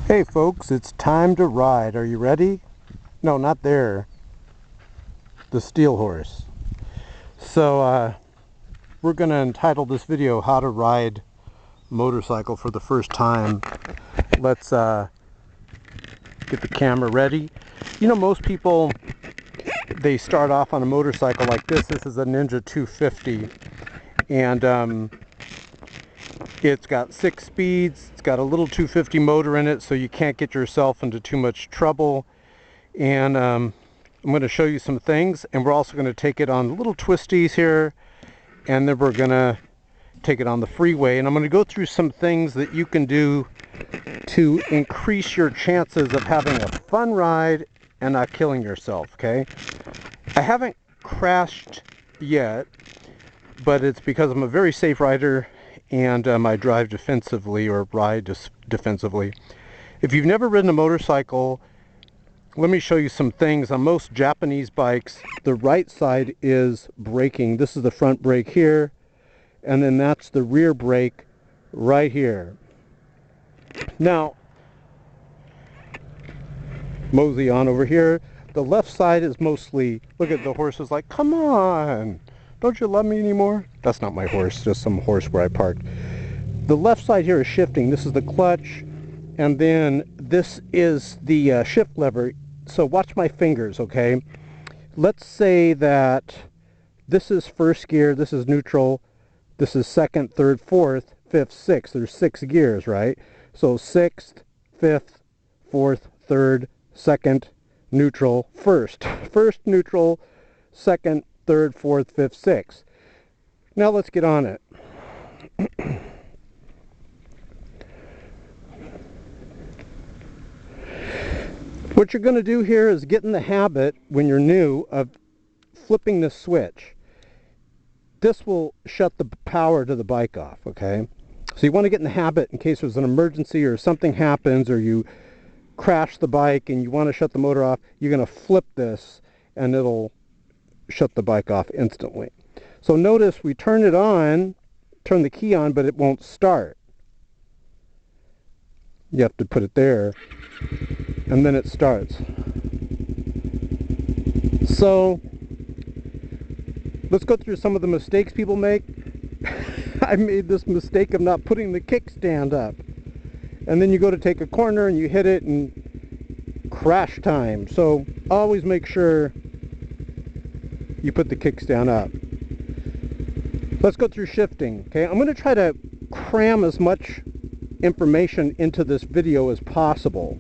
Hey folks, it's time to ride. Are you ready? No, not there. The steel horse. So we're going to entitle this video How to Ride Motorcycle for the First Time. Let's get the camera ready. You know, most people, they start off on a motorcycle like this. This is a Ninja 250. And it's got 6 speeds. It's got a little 250 motor in it, so you can't get yourself into too much trouble. And I'm going to show you some things, and we're also going to take it on little twisties here, and then we're going to take it on the freeway. And I'm going to go through some things that you can do to increase your chances of having a fun ride and not killing yourself, okay? I haven't crashed yet, but it's because I'm a very safe rider, and I drive defensively, or ride defensively. If you've never ridden a motorcycle, let me show you some things. On most Japanese bikes, the right side is braking. This is the front brake here, and then that's the rear brake right here. Now, mosey on over here. The left side is mostly, look at the horse is like, come on, don't you love me anymore? That's not my horse, just some horse where I parked. The left side here is shifting. This is the clutch, and then this is the shift lever. So watch my fingers, okay? Let's say that this is first gear, this is neutral, this is second, third, fourth, fifth, sixth. There's 6 gears, right? So 6th, 5th, 4th, 3rd, 2nd, neutral, first. First, neutral, 2nd, 3rd, 4th, 5th, 6th. Now let's get on it. What you're going to do here is get in the habit, when you're new, of flipping the switch. This will shut the power to the bike off, okay? So you want to get in the habit in case there's an emergency or something happens, or you crash the bike and you want to shut the motor off. You're going to flip this and it'll shut the bike off instantly. So notice we turn it on, turn the key on, but it won't start. You have to put it there, and then it starts. So let's go through some of the mistakes people make. I made this mistake of not putting the kickstand up, and then you go to take a corner and you hit it and crash time. So always make sure you put the kickstand up. Let's go through shifting, okay? I'm going to try to cram as much information into this video as possible.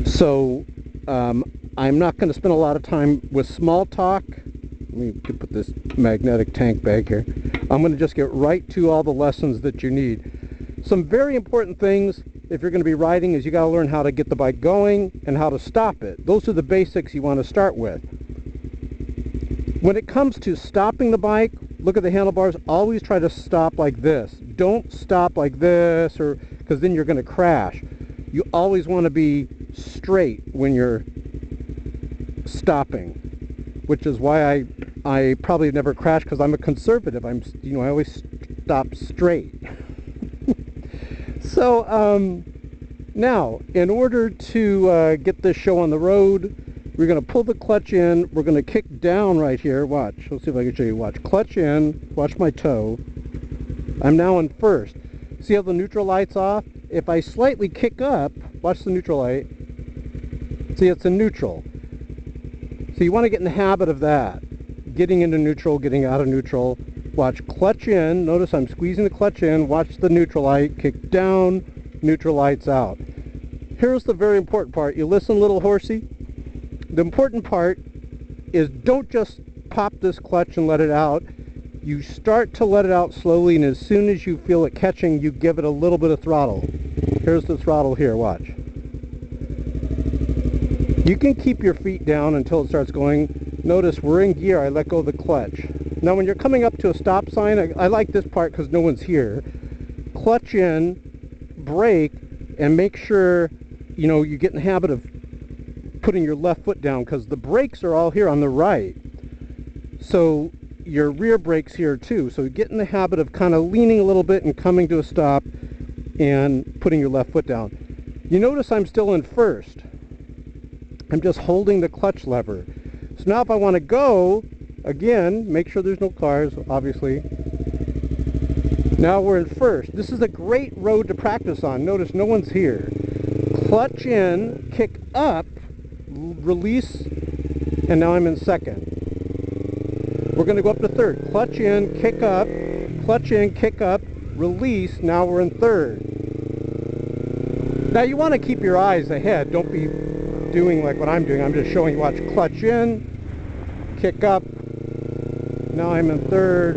So I'm not going to spend a lot of time with small talk. Let me put this magnetic tank bag here. I'm going to just get right to all the lessons that you need. Some very important things if you're going to be riding is you got to learn how to get the bike going and how to stop it. Those are the basics you want to start with. When it comes to stopping the bike, look at the handlebars. Always try to stop like this. Don't stop like this, or because then you're going to crash. You always want to be straight when you're stopping, which is why I probably never crash, because I'm a conservative. I always stop straight. So now, in order to get this show on the road, we're going to pull the clutch in. We're going to kick down right here. Watch. Let's see if I can show you. Watch. Clutch in. Watch my toe. I'm now in first. See how the neutral light's off? If I slightly kick up, watch the neutral light. See, it's in neutral. So you want to get in the habit of that. Getting into neutral, getting out of neutral. Watch. Clutch in. Notice I'm squeezing the clutch in. Watch the neutral light. Kick down. Neutral light's out. Here's the very important part. You listen, little horsey? The important part is don't just pop this clutch and let it out. You start to let it out slowly, and as soon as you feel it catching, you give it a little bit of throttle. Here's the throttle here, watch. You can keep your feet down until it starts going. Notice we're in gear, I let go of the clutch. Now when you're coming up to a stop sign, I like this part because no one's here. Clutch in, brake, and make sure you get in the habit of putting your left foot down, because the brakes are all here on the right. So your rear brake's here too. So get in the habit of kind of leaning a little bit and coming to a stop and putting your left foot down. You notice I'm still in first. I'm just holding the clutch lever. So now if I want to go, again, make sure there's no cars, obviously. Now we're in first. This is a great road to practice on. Notice no one's here. Clutch in, kick up, release, and now I'm in second. We're going to go up to third. Clutch in, kick up, release, now we're in third. Now you want to keep your eyes ahead. Don't be doing like what I'm doing. I'm just showing you. Watch. Clutch in, kick up, now I'm in third.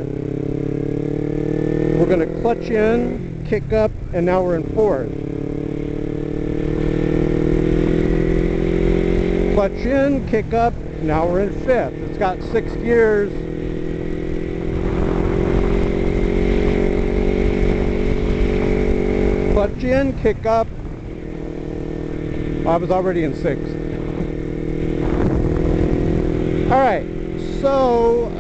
We're going to clutch in, kick up, and now we're in fourth. Clutch in, kick up, now we're in fifth. It's got 6 gears. Clutch in, kick up. I was already in sixth. Alright, so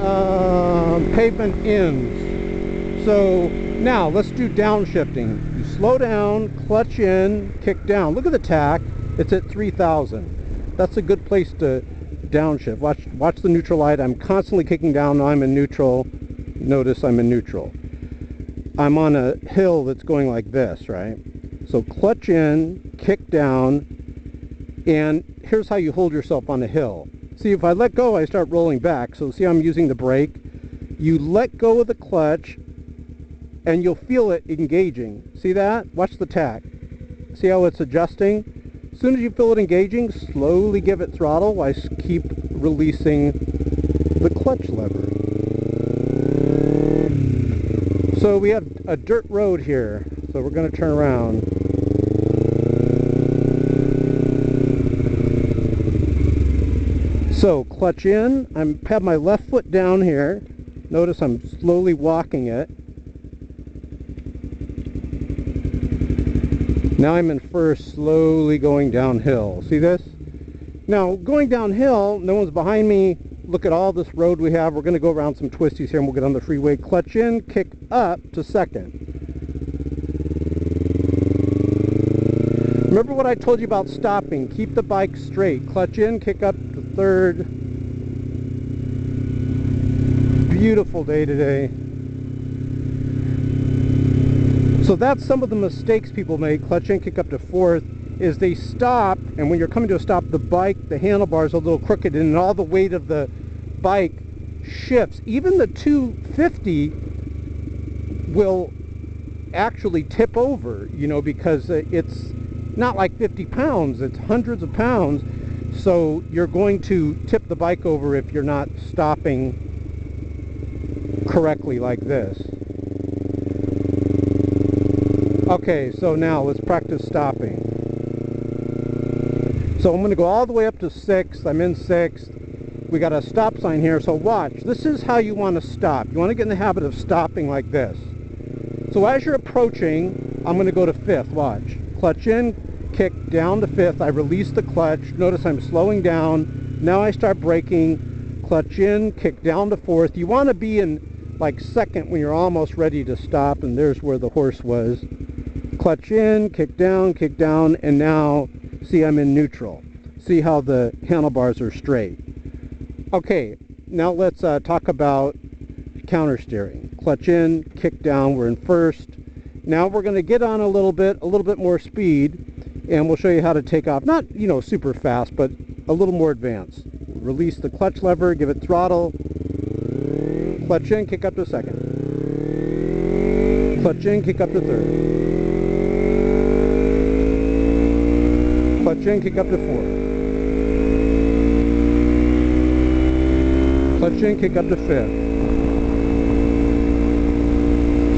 pavement ends. So now let's do downshifting. You slow down, clutch in, kick down. Look at the tach. It's at 3,000. That's a good place to downshift. Watch the neutral light. I'm constantly kicking down. Now I'm in neutral. Notice I'm in neutral. I'm on a hill that's going like this, right? So clutch in, kick down, and here's how you hold yourself on a hill. See, if I let go, I start rolling back. So see, I'm using the brake. You let go of the clutch, and you'll feel it engaging. See that? Watch the tach. See how it's adjusting? As soon as you feel it engaging, slowly give it throttle while I keep releasing the clutch lever. So we have a dirt road here, so we're going to turn around. So clutch in, I have my left foot down here. Notice I'm slowly walking it. Now I'm in first, slowly going downhill. See this? Now going downhill, no one's behind me. Look at all this road we have. We're going to go around some twisties here and we'll get on the freeway. Clutch in, kick up to second. Remember what I told you about stopping. Keep the bike straight. Clutch in, kick up to third. Beautiful day today. So that's some of the mistakes people make. Clutch in, kick up to fourth, is they stop, and when you're coming to a stop, the bike, the handlebars are a little crooked, and all the weight of the bike shifts. Even the 250 will actually tip over, you know, because it's not like 50 pounds, it's hundreds of pounds. So you're going to tip the bike over if you're not stopping correctly like this. Okay, so now let's practice stopping. So I'm going to go all the way up to 6th. I'm in 6th. We got a stop sign here, so watch. This is how you want to stop. You want to get in the habit of stopping like this. So as you're approaching, I'm going to go to 5th. Watch. Clutch in, kick down to 5th. I release the clutch. Notice I'm slowing down. Now I start braking. Clutch in, kick down to 4th. You want to be in like 2nd when you're almost ready to stop, and there's where the horse was. Clutch in, kick down, and now see I'm in neutral. See how the handlebars are straight. Okay, now let's talk about counter steering. Clutch in, kick down, we're in first. Now we're going to get on a little bit more speed, and we'll show you how to take off. Not, you know, super fast, but a little more advanced. Release the clutch lever, give it throttle. Clutch in, kick up to 2nd. Clutch in, kick up to 3rd. Clutch in, kick up to 4th. Clutch in, kick up to 5th.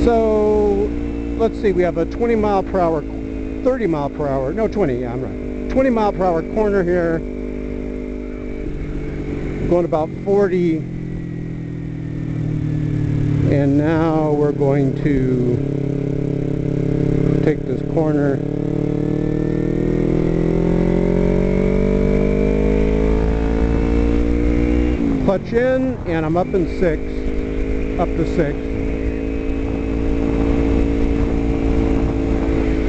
So, let's see, we have a 20 mile per hour, 30 mile per hour, no 20, yeah, I'm right. 20 mile per hour corner here. Going about 40. And now we're going to take this corner. Clutch in, and I'm up in 6th, up to 6th.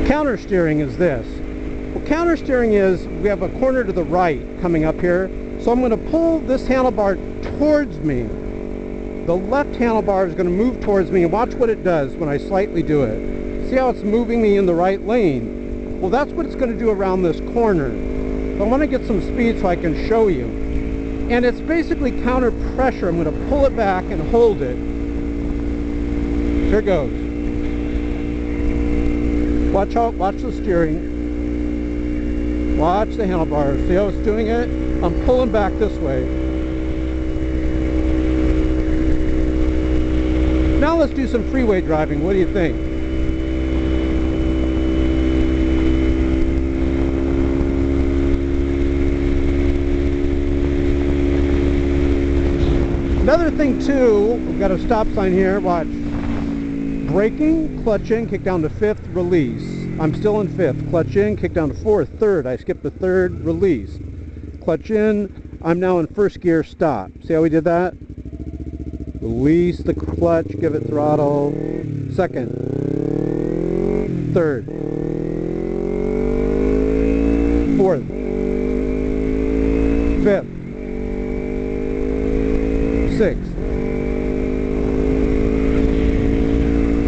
Counter steering is this. Well, counter steering is, we have a corner to the right coming up here, so I'm going to pull this handlebar towards me. The left handlebar is going to move towards me, and watch what it does when I slightly do it. See how it's moving me in the right lane? Well, that's what it's going to do around this corner. So I want to get some speed so I can show you. And it's basically counter pressure. I'm going to pull it back and hold it. Here it goes. Watch the steering. Watch the handlebar. See how it's doing it? I'm pulling back this way. Now let's do some freeway driving. What do you think? Another thing too, we've got a stop sign here, watch. Braking, clutch in, kick down to 5th, release. I'm still in 5th. Clutch in, kick down to 4th, 3rd. I skipped the 3rd, release. Clutch in, I'm now in 1st gear, stop. See how we did that? Release the clutch, give it throttle. 2nd, 3rd, 4th, 5th, 6th.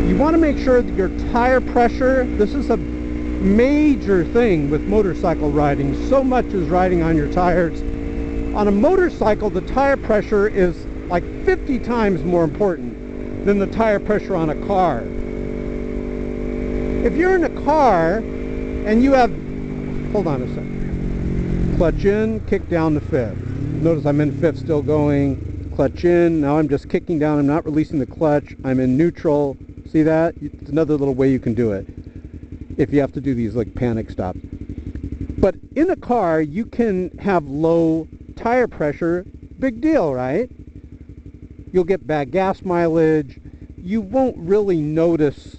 You want to make sure that your tire pressure, this is a major thing with motorcycle riding. So much is riding on your tires. On a motorcycle, the tire pressure is like 50 times more important than the tire pressure on a car. If you're in a car and you have, hold on a second, clutch in, kick down to 5th. Notice I'm in 5th still going. Clutch in, now I'm just kicking down, I'm not releasing the clutch, I'm in neutral. See that? It's another little way you can do it if you have to do these like panic stops. But in a car, you can have low tire pressure, big deal, right? You'll get bad gas mileage. You won't really notice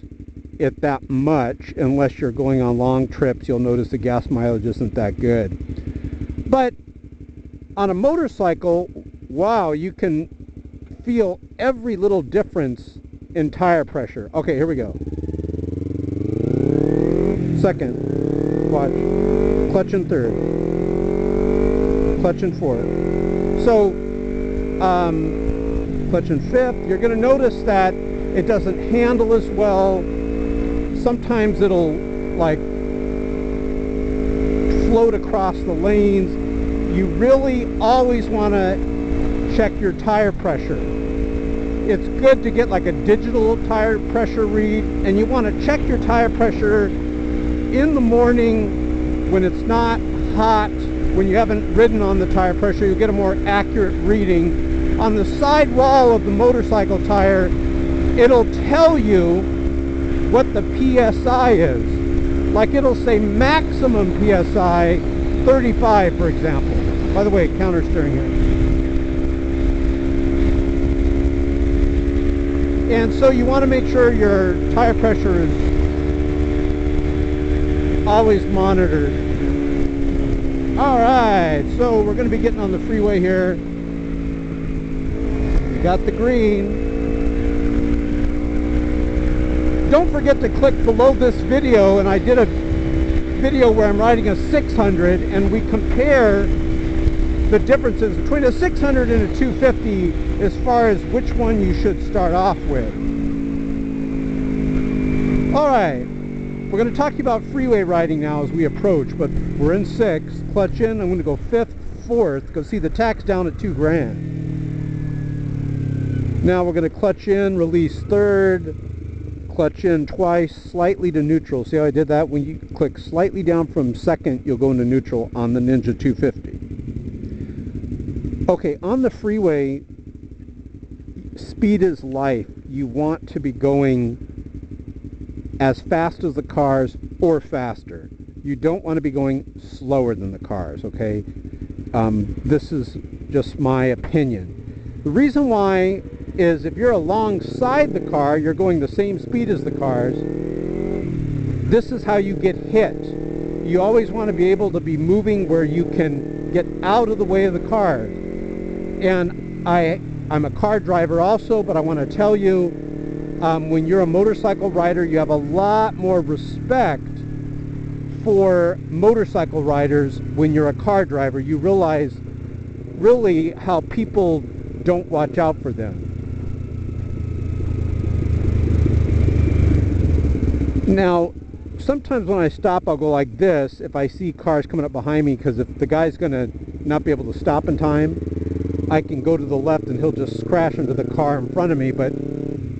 it that much unless you're going on long trips. You'll notice the gas mileage isn't that good. But on a motorcycle, wow, you can feel every little difference in tire pressure. Okay, here we go. 2nd, watch, clutch in 3rd, clutch in 4th. So, clutch in 5th, you're going to notice that it doesn't handle as well. Sometimes it'll like float across the lanes. You really always want to check your tire pressure. It's good to get like a digital tire pressure read, and you want to check your tire pressure in the morning when it's not hot, when you haven't ridden on the tire pressure. You'll get a more accurate reading. On the side wall of the motorcycle tire, it'll tell you what the PSI is. Like it'll say maximum PSI 35, for example. By the way, counter steering here. And so you want to make sure your tire pressure is always monitored. Alright, so we're going to be getting on the freeway here. We got the green. Don't forget to click below this video, and I did a video where I'm riding a 600 and we compare the differences between a 600 and a 250 as far as which one you should start off with. Alright, we're going to talk to you about freeway riding now as we approach, but we're in 6th, clutch in, I'm going to go 5th, 4th, because see the tack's down at $2 grand. Now we're going to clutch in, release 3rd, clutch in twice, slightly to neutral. See how I did that? When you click slightly down from 2nd, you'll go into neutral on the Ninja 250. Okay, on the freeway, speed is life. You want to be going as fast as the cars or faster. You don't want to be going slower than the cars, okay? This is just my opinion. The reason why is if you're alongside the car, you're going the same speed as the cars. This is how you get hit. You always want to be able to be moving where you can get out of the way of the cars. And I'm a car driver also, but I want to tell you, when you're a motorcycle rider, you have a lot more respect for motorcycle riders, when you're a car driver, you realize really how people don't watch out for them. Now, sometimes when I stop, I'll go like this if I see cars coming up behind me, because if the guy's going to not be able to stop in time, I can go to the left and he'll just crash into the car in front of me, but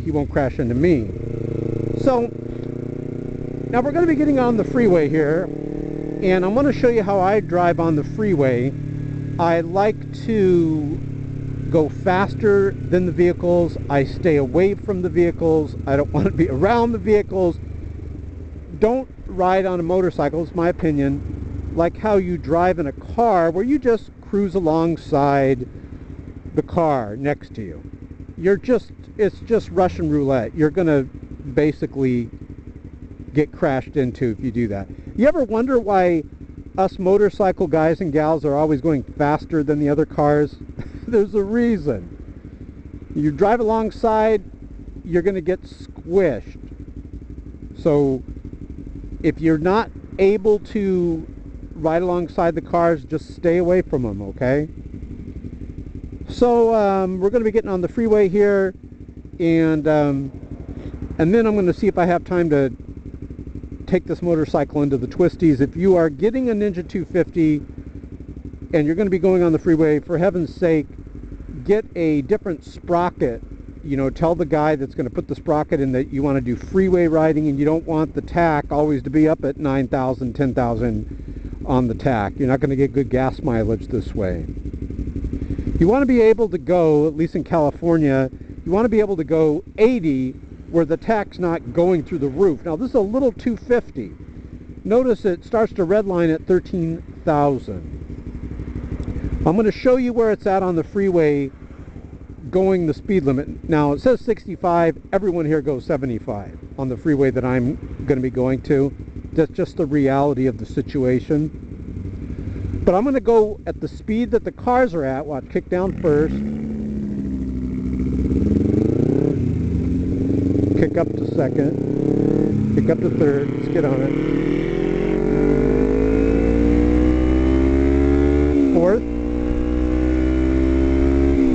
he won't crash into me. So, now we're going to be getting on the freeway here, and I'm going to show you how I drive on the freeway. I like to go faster than the vehicles. I stay away from the vehicles. I don't want to be around the vehicles. Don't ride on a motorcycle, it's my opinion, like how you drive in a car, where you just cruise alongside the car next to you. It's just Russian roulette. You're gonna basically get crashed into if you do that. You ever wonder why us motorcycle guys and gals are always going faster than the other cars? There's a reason. You drive alongside, you're gonna get squished. So if you're not able to ride alongside the cars, just stay away from them, okay? So we're going to be getting on the freeway here, and then I'm going to see if I have time to take this motorcycle into the twisties. If you are getting a Ninja 250 and you're going to be going on the freeway, for heaven's sake, get a different sprocket. You know, tell the guy that's going to put the sprocket in that you want to do freeway riding, and you don't want the tack always to be up at 9,000, 10,000 on the tack. You're not going to get good gas mileage this way. You want to be able to go, at least in California, you want to be able to go 80 where the tack's not going through the roof. Now this is a little 250. Notice it starts to redline at 13,000. I'm going to show you where it's at on the freeway going the speed limit. Now it says 65, everyone here goes 75 on the freeway that I'm going to be going to. That's just the reality of the situation. But I'm going to go at the speed that the cars are at. Watch, kick down first. Kick up to second. Kick up to third. Let's get on it. Fourth.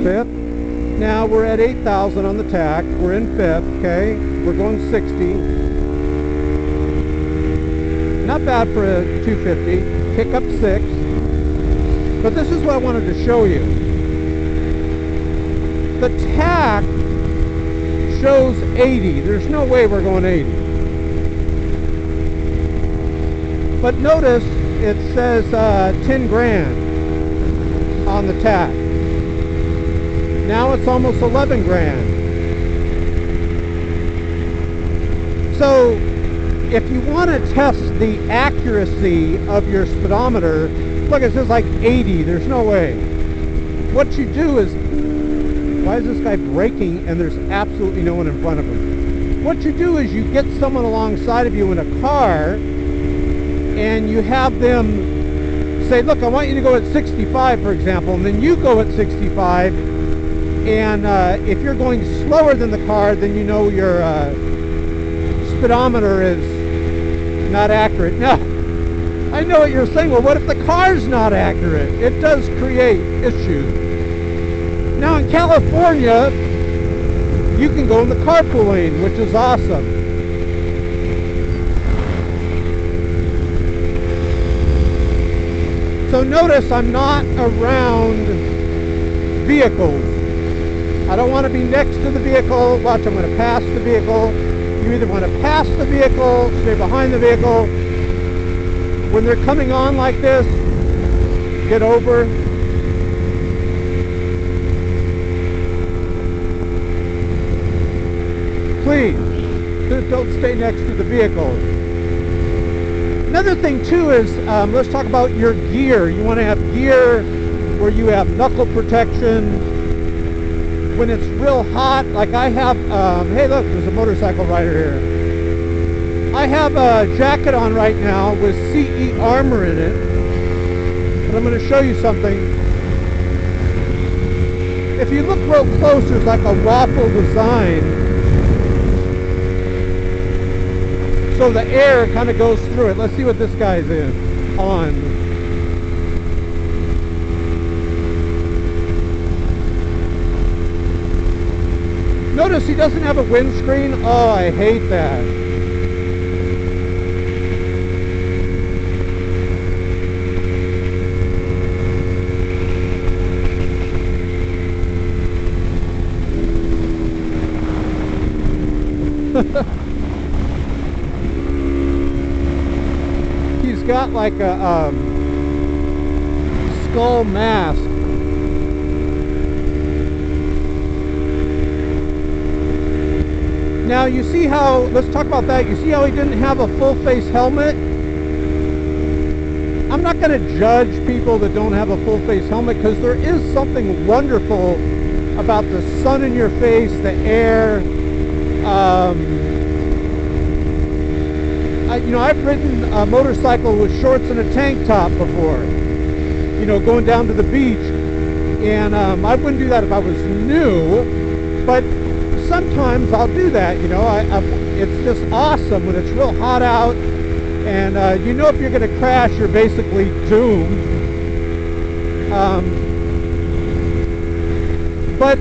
Fifth. Now we're at 8,000 on the tack. We're in fifth, okay? We're going 60. Not bad for a 250. Kick up 6. But this is what I wanted to show you. The tack shows 80. There's no way we're going 80. But notice it says 10 grand on the tack. Now it's almost 11 grand. So if you want to test the accuracy of your speedometer, look, it says like 80. There's no way. What you do is, why is this guy braking and there's absolutely no one in front of him? What you do is you get someone alongside of you in a car and you have them say, look, I want you to go at 65, for example, and then you go at 65, and if you're going slower than the car, then you know your speedometer is not accurate. Now, I know what you're saying. Well, what if the car's not accurate? It does create issues. Now in California, you can go in the carpool lane, which is awesome. So notice I'm not around vehicles. I don't want to be next to the vehicle. Watch, I'm going to pass the vehicle. You either want to pass the vehicle, stay behind the vehicle. When they're coming on like this, get over. Please, don't stay next to the vehicle. Another thing too is, let's talk about your gear. You want to have gear where you have knuckle protection. When it's real hot, like I have, hey look, there's a motorcycle rider here. I have a jacket on right now with CE armor in it, but I'm going to show you something. If you look real close, there's like a waffle design so the air kind of goes through it. Let's see what this guy's on. Notice he doesn't have a windscreen. Oh, I hate that. He's got like a skull mask. Now you see how, let's talk about that. You see how he didn't have a full face helmet? I'm not going to judge people that don't have a full face helmet, because there is something wonderful about the sun in your face, the air. You know, I've ridden a motorcycle with shorts and a tank top before, you know, going down to the beach, and I wouldn't do that if I was new, but sometimes I'll do that. You know, it's just awesome when it's real hot out, and you know, if you're going to crash, you're basically doomed. But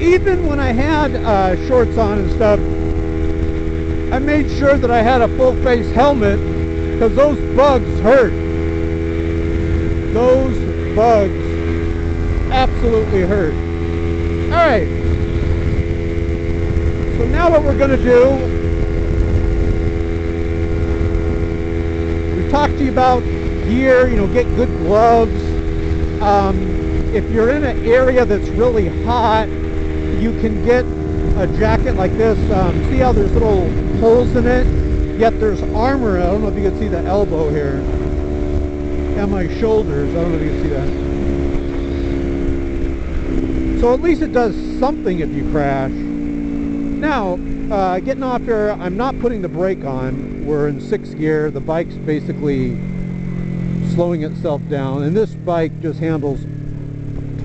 even when I had shorts on and stuff, I made sure that I had a full face helmet, because those bugs hurt. Those bugs absolutely hurt. Alright, so now what we're going to do, we've talked to you about gear, you know, get good gloves. If you're in an area that's really hot, you can get a jacket like this. See how there's little holes in it, yet there's armor. I don't know if you can see the elbow here and my shoulders. I don't know if you can see that. So at least it does something if you crash. Now, getting off here, I'm not putting the brake on. We're in 6th gear. The bike's basically slowing itself down, and this bike just handles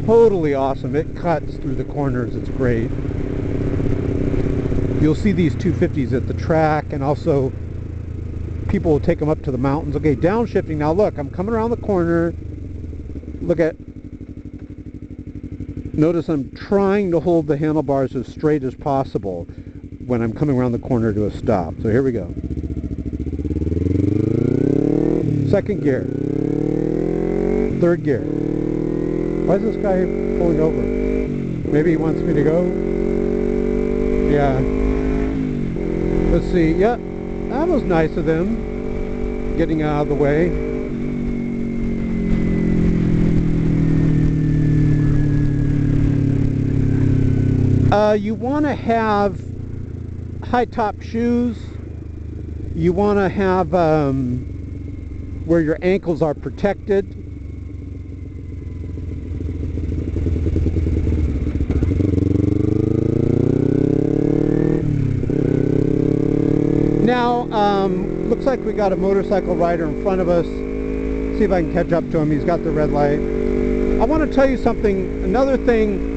totally awesome. It cuts through the corners. It's great. You'll see these 250s at the track, and also people will take them up to the mountains. Okay, downshifting. Now look, I'm coming around the corner. Look at, notice I'm trying to hold the handlebars as straight as possible when I'm coming around the corner to a stop. So here we go. 2nd gear. 3rd gear. Why is this guy pulling over? Maybe he wants me to go? Yeah. Let's see. Yep. That was nice of them, getting out of the way. You want to have high top shoes. You want to have where your ankles are protected. Now, looks like we got a motorcycle rider in front of us. See if I can catch up to him. He's got the red light. I want to tell you something, another thing,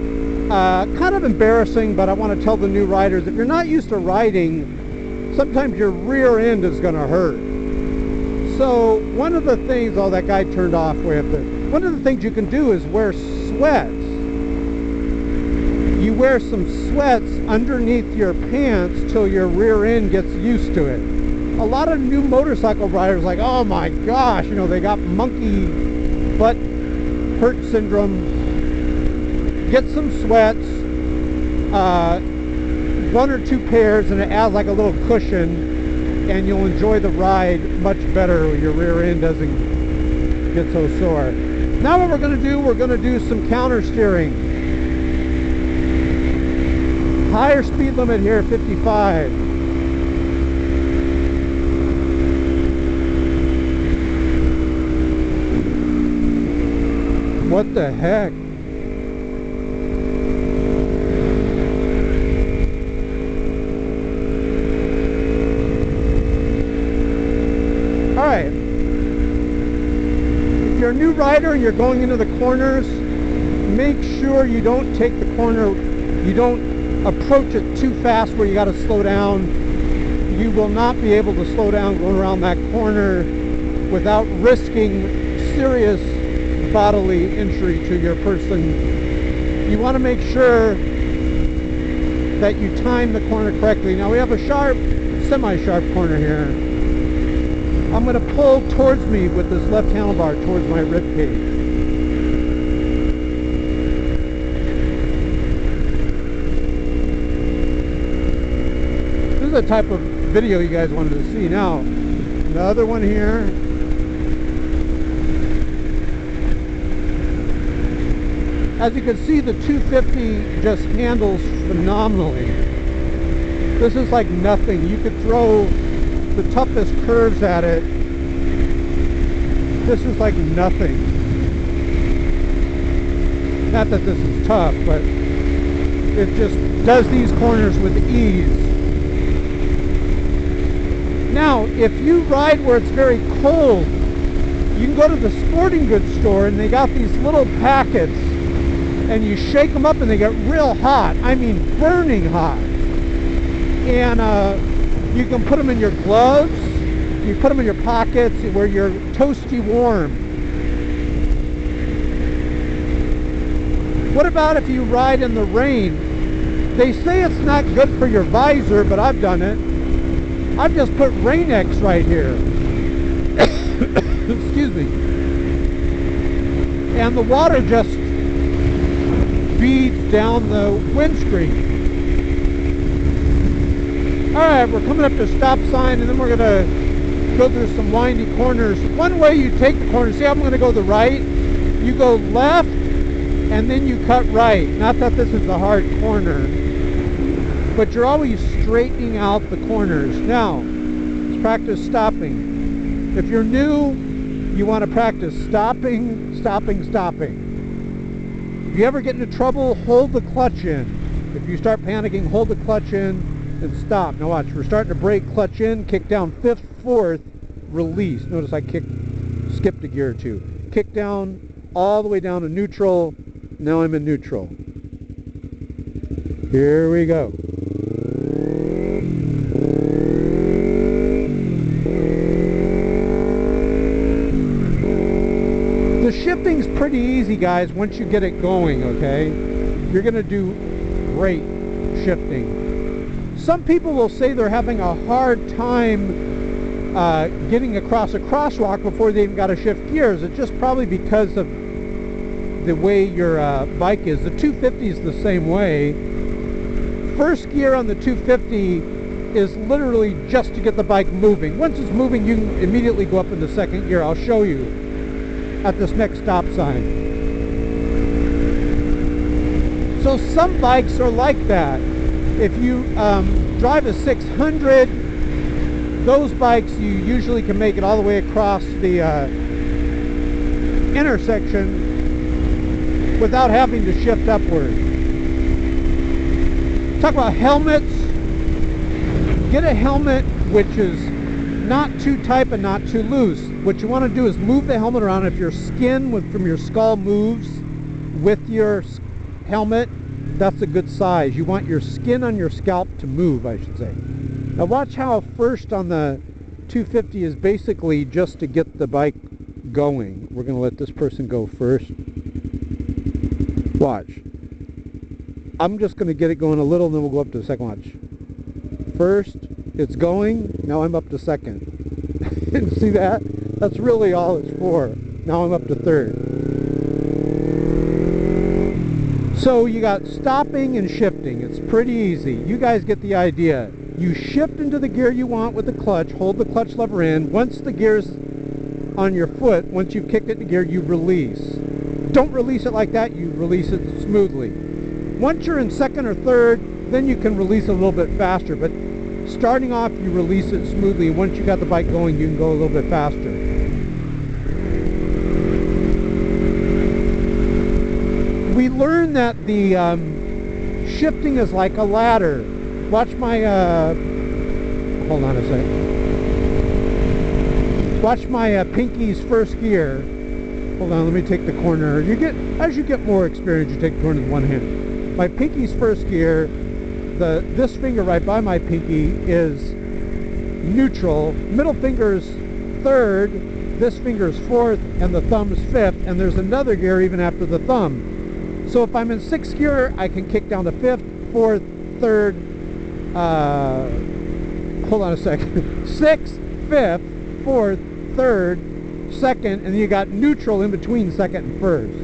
kind of embarrassing, but I want to tell the new riders, if you're not used to riding, sometimes your rear end is going to hurt. So one of the things, oh, that guy turned off way up there. One of the things you can do is wear sweats. You wear some sweats underneath your pants till your rear end gets used to it. A lot of new motorcycle riders are like, oh my gosh, you know, they got monkey butt hurt syndrome. Get some sweats, 1 or 2 pairs, and it adds like a little cushion, and you'll enjoy the ride much better. Your rear end doesn't get so sore. Now what we're going to do, we're going to do some counter steering. Higher speed limit here, 55. What the heck? Alright. If you're a new rider and you're going into the corners, make sure you don't take the corner, you don't approach it too fast where you got to slow down. You you will not be able to slow down going around that corner without risking serious bodily injury to your person. You want to make sure that you time the corner correctly. Now we have a sharp, semi-sharp corner here. I'm going to pull towards me with this left handlebar towards my rib cage. This is the type of video you guys wanted to see. Now, another one here. As you can see, the 250 just handles phenomenally. This is like nothing. You could throw the toughest curves at it. This is like nothing. Not that this is tough, but it just does these corners with ease. Now, if you ride where it's very cold, you can go to the sporting goods store and they got these little packets and you shake them up and they get real hot. I mean, burning hot. And you can put them in your gloves, you put them in your pockets where you're toasty warm. What about if you ride in the rain? They say it's not good for your visor, but I've done it. I've just put Rain-X right here. Excuse me. And the water just beads down the windscreen. Alright, we're coming up to a stop sign and then we're going to go through some windy corners. One way you take the corner, see how I'm going to go the right? You go left and then you cut right. Not that this is a hard corner, but you're always straightening out the corners. Now, let's practice stopping. If you're new, you want to practice stopping, stopping, stopping. If you ever get into trouble, hold the clutch in. If you start panicking, hold the clutch in and stop. Now watch, we're starting to brake, clutch in, kick down 5th, 4th, release. Notice I skipped a gear or two. Kick down all the way down to neutral. Now I'm in neutral. Here we go. The shifting's pretty easy, guys, once you get it going, okay? You're going to do great shifting. Some people will say they're having a hard time getting across a crosswalk before they even got to shift gears. It's just probably because of the way your bike is. The 250 is the same way. First gear on the 250 is literally just to get the bike moving. Once it's moving, you can immediately go up into second gear. I'll show you at this next stop sign. So some bikes are like that. If you drive a 600, those bikes you usually can make it all the way across the intersection without having to shift upward. Talk about helmets. Get a helmet which is not too tight but not too loose. What you want to do is move the helmet around. If your skin from your skull moves with your helmet, that's a good size. You want your skin on your scalp to move, I should say. Now watch how first on the 250 is basically just to get the bike going. We're going to let this person go first. Watch. I'm just going to get it going a little and then we'll go up to the second. Watch. First, it's going. Now I'm up to second. See that? That's really all it's for. Now I'm up to third. So you got stopping and shifting. It's pretty easy. You guys get the idea. You shift into the gear you want with the clutch. Hold the clutch lever in. Once the gear's on your foot, once you've kicked it into gear, you release. Don't release it like that. You release it smoothly. Once you're in second or third, then you can release it a little bit faster. But starting off, you release it smoothly. Once you got the bike going, you can go a little bit faster. We learned that the shifting is like a ladder. Watch my, hold on a second. Watch my pinky's first gear. Hold on, let me take the corner. As you get more experience, you take the corner with one hand. My pinky's first gear, this finger right by my pinky is neutral, middle finger's third, this finger's fourth, and the thumb's fifth, and there's another gear even after the thumb. So if I'm in sixth gear, I can kick down to fifth, fourth, third, hold on a second, sixth, fifth, fourth, third, second, and then you got neutral in between second and first.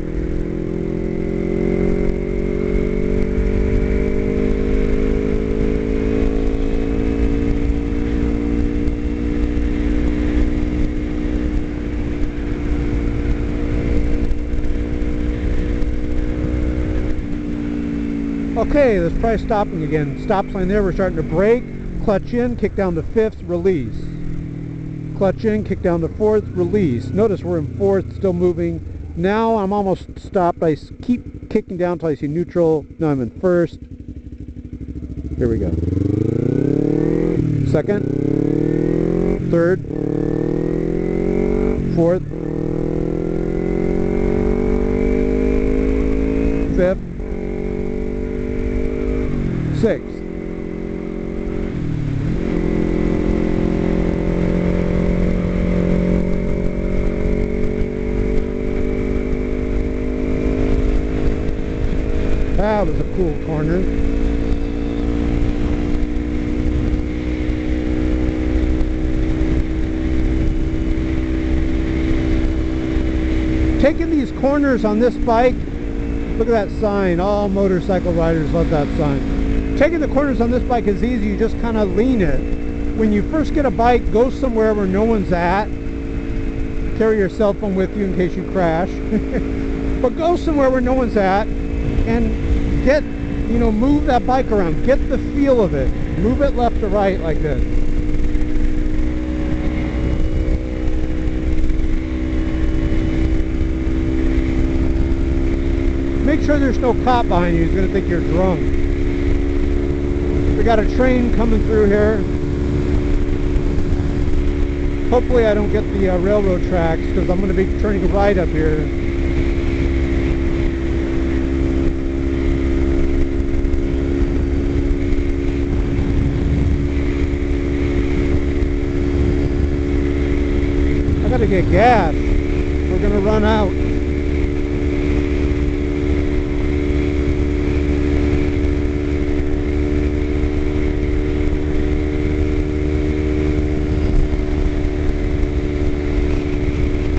Okay, let's try stopping again. Stop sign there, we're starting to brake, clutch in, kick down to fifth, release. Clutch in, kick down to fourth, release. Notice we're in fourth, still moving. Now I'm almost stopped. I keep kicking down until I see neutral. Now I'm in first. Here we go. Second, third, fourth, fifth, sixth. That was a cool corner. Taking these corners on this bike, look at that sign. All motorcycle riders love that sign. Taking the corners on this bike is easy. You just kind of lean it. When you first get a bike, go somewhere where no one's at. Carry your cell phone with you in case you crash. But go somewhere where no one's at and get, you know, move that bike around. Get the feel of it. Move it left to right like this. Make sure there's no cop behind you who's going to think you're drunk. We got a train coming through here. Hopefully I don't get the railroad tracks because I'm going to be turning right up here. I got to get gas. We're going to run out.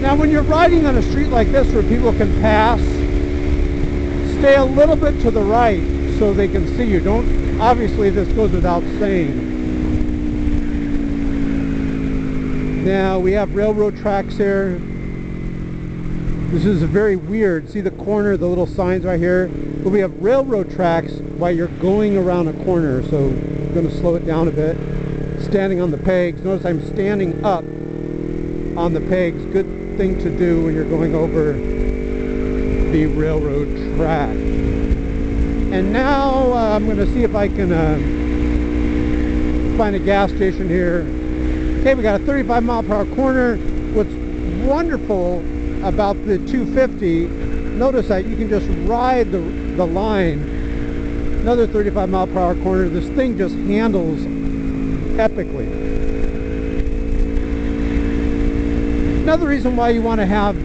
Now when you're riding on a street like this where people can pass, stay a little bit to the right so they can see you. Don't, obviously this goes without saying. Now we have railroad tracks here. This is very weird. See the corner, the little signs right here? But we have railroad tracks while you're going around a corner. So I'm going to slow it down a bit. Standing on the pegs. Notice I'm standing up on the pegs. Good thing to do when you're going over the railroad track. And now I'm going to see if I can find a gas station here. Okay, we got a 35 mile per hour corner. What's wonderful about the 250, notice that you can just ride the line. Another 35 mile per hour corner. This thing just handles epically. Another reason why you want to have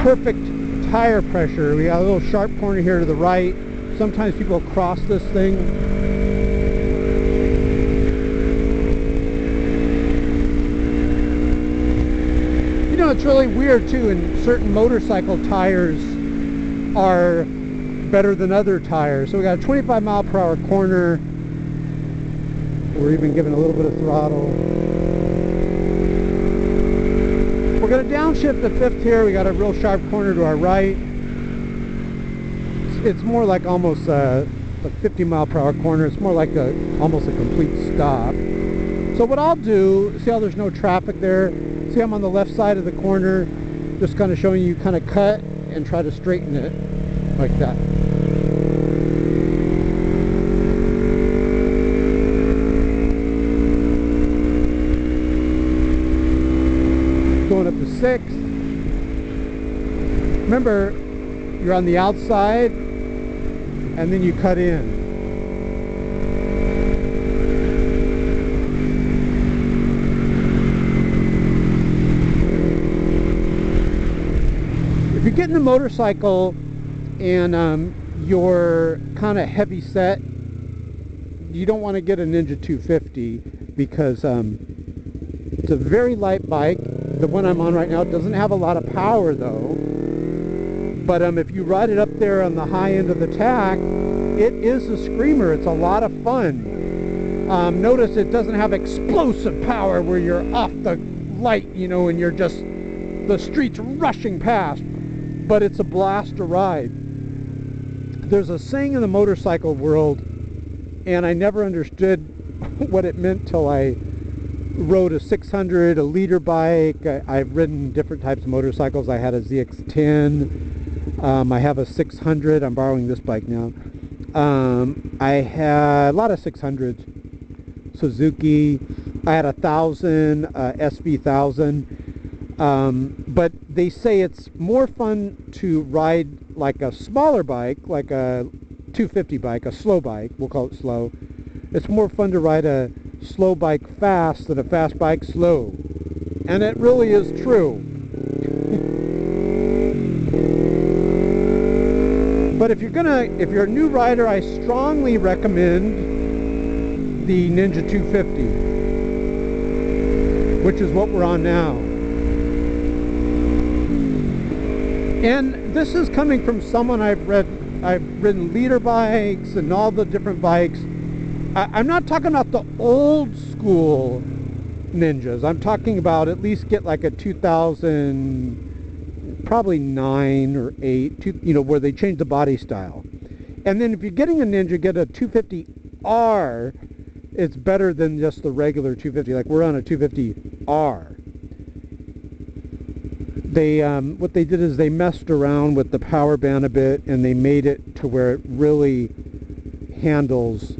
perfect tire pressure, we got a little sharp corner here to the right. Sometimes people cross this thing. You know, it's really weird too, and certain motorcycle tires are better than other tires. So we got a 25 mile per hour corner. We're even giving a little bit of throttle. We're going to downshift to fifth here. We got a real sharp corner to our right. It's more like almost a 50 mile per hour corner. It's more like almost a complete stop. So what I'll do, see how there's no traffic there? See I'm on the left side of the corner, just kind of showing you kind of cut and try to straighten it like that. Going up to 6. Remember, you're on the outside and then you cut in. you're getting a motorcycle and you're kind of heavy set, you don't want to get a Ninja 250 because it's a very light bike. The one I'm on right now doesn't have a lot of power though, but if you ride it up there on the high end of the tack, it is a screamer. It's a lot of fun. Notice it doesn't have explosive power where you're off the light, you know, and you're just, the streets rushing past, but it's a blast to ride. There's a saying in the motorcycle world, and I never understood what it meant till I rode a 600, a liter bike. I've ridden different types of motorcycles. I had a ZX10. I have a 600. I'm borrowing this bike now. I had a lot of 600s. Suzuki. I had a 1000, SV 1000. But they say it's more fun to ride like a smaller bike, like a 250 bike, a slow bike. We'll call it slow. It's more fun to ride a slow bike fast than a fast bike slow. And it really is true. But if you're a new rider, I strongly recommend the Ninja 250, which is what we're on now. And this is coming from someone I've ridden leader bikes and all the different bikes. I'm not talking about the old school Ninjas. I'm talking about at least get like a 2000, probably 9 or 8, you know, where they change the body style. And then if you're getting a Ninja, get a 250R. It's better than just the regular 250. Like we're on a 250R. They what they did is they messed around with the power band a bit, and they made it to where it really handles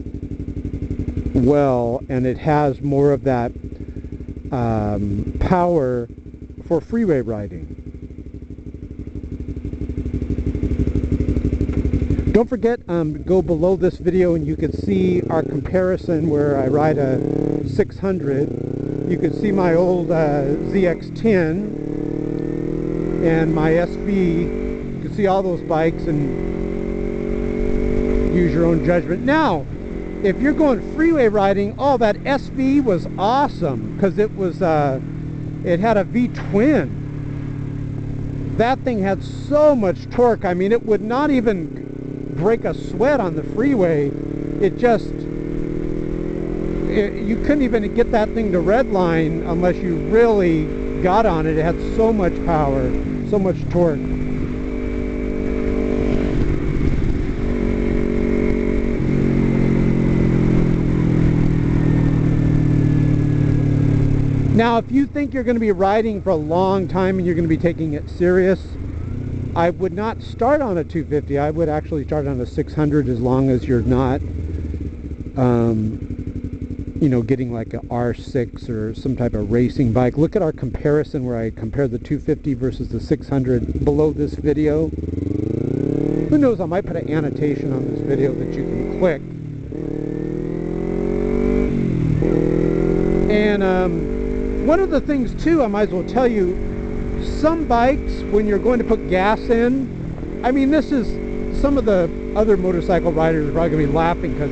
well, and it has more of that power for freeway riding. Don't forget, go below this video and you can see our comparison where I ride a 600. You can see my old ZX10 and my SV. You can see all those bikes and use your own judgment. Now, if you're going freeway riding, oh, that SV was awesome because it was it had a V-twin. That thing had so much torque. I mean, it would not even break a sweat on the freeway. It just, you couldn't even get that thing to redline unless you really got on it. It had so much power, so much torque. Now, if you think you're going to be riding for a long time and you're going to be taking it serious, I would not start on a 250. I would actually start on a 600 as long as you're not, you know, getting like a R6 or some type of racing bike. Look at our comparison where I compare the 250 versus the 600 below this video. Who knows, I might put an annotation on this video that you can click. And one of the things too, I might as well tell you, some bikes, when you're going to put gas in, I mean, this is, some of the other motorcycle riders are probably going to be laughing because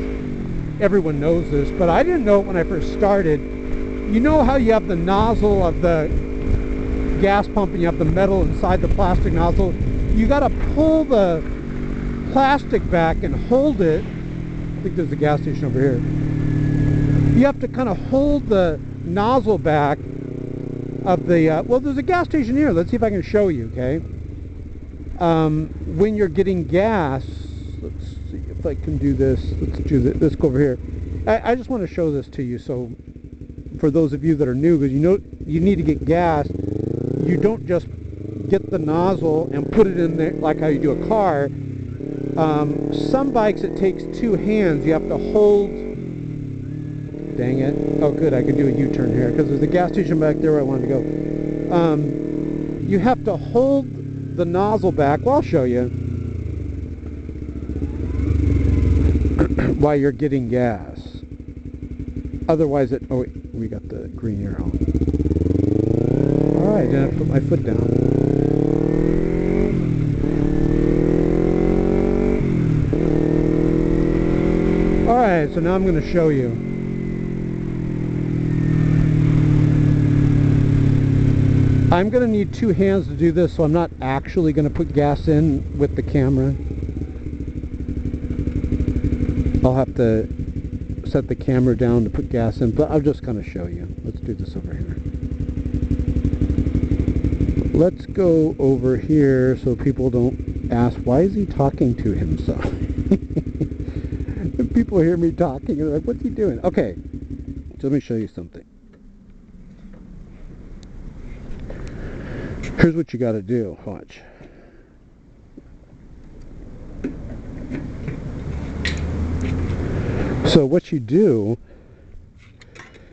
everyone knows this, but I didn't know it when I first started. You know how you have the nozzle of the gas pump and you have the metal inside the plastic nozzle? You got to pull the plastic back and hold it. I think there's a gas station over here. You have to kind of hold the nozzle back of the well, there's a gas station here. Let's see if I can show you. Okay, when you're getting gas, let's see if I can do this. Let's do this. Let's go over here. I just want to show this to you, so for those of you that are new, because you know you need to get gas, you don't just get the nozzle and put it in there like how you do a car. Some bikes it takes two hands. You have to hold. Dang it. Oh good, I can do a U-turn here because there's a gas station back there where I wanted to go. You have to hold the nozzle back. Well, I'll show you. While you're getting gas. Otherwise it, oh wait, we got the green arrow. Alright, then I put my foot down. Alright, so now I'm going to show you. I'm going to need two hands to do this, so I'm not actually going to put gas in with the camera. I'll have to set the camera down to put gas in, but I'm just going to show you. Let's do this over here. Let's go over here so people don't ask, why is he talking to himself? If people hear me talking, they're like, what's he doing? Okay, so let me show you something. Here's what you got to do. Watch. So what you do,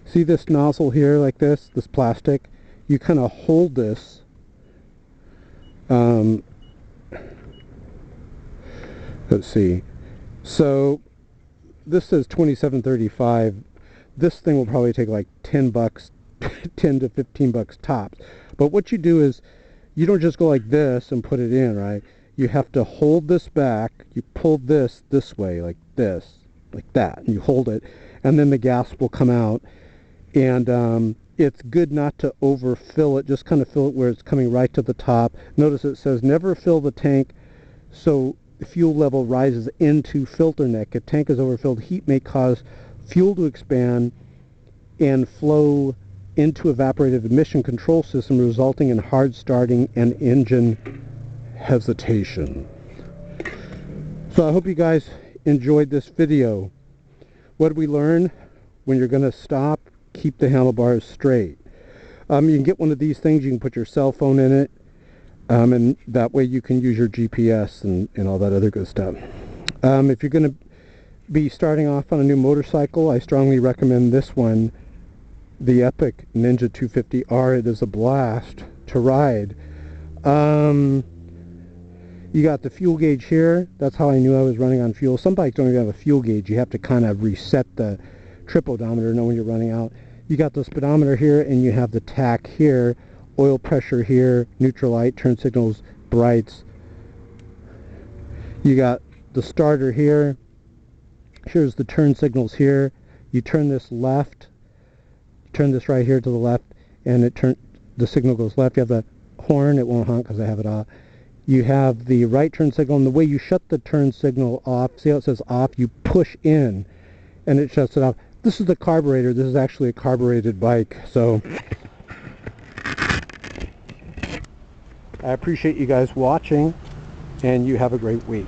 see this nozzle here like this plastic? You kind of hold this let's see. So this says $27.35. This thing will probably take like 10 bucks, 10 to 15 bucks tops. But what you do is you don't just go like this and put it in, right? You have to hold this back. You pull this way like this. Like that, and you hold it, and then the gas will come out. And it's good not to overfill it, just kind of fill it where it's coming right to the top. Notice it says never fill the tank so the fuel level rises into filter neck. If tank is overfilled, heat may cause fuel to expand and flow into evaporative emission control system, resulting in hard starting and engine hesitation. So I hope you guys enjoyed this video. What did we learn? When you're going to stop, keep the handlebars straight. You can get one of these things. You can put your cell phone in it, and that way you can use your GPS and all that other good stuff. If you're going to be starting off on a new motorcycle, I strongly recommend this one, the Epic Ninja 250R. It is a blast to ride. You got the fuel gauge here. That's how I knew I was running on fuel. Some bikes don't even have a fuel gauge. You have to kind of reset the trip odometer to know when you're running out. You got the speedometer here, and you have the tach here, oil pressure here, neutral light, turn signals, brights. You got the starter here. Here's the turn signals here. You turn this left, turn this right here to the left, and the signal goes left. You have the horn. It won't honk because I have it off. You have the right turn signal, and the way you shut the turn signal off, see how it says off? You push in, and it shuts it off. This is the carburetor. This is actually a carbureted bike. So I appreciate you guys watching, and you have a great week.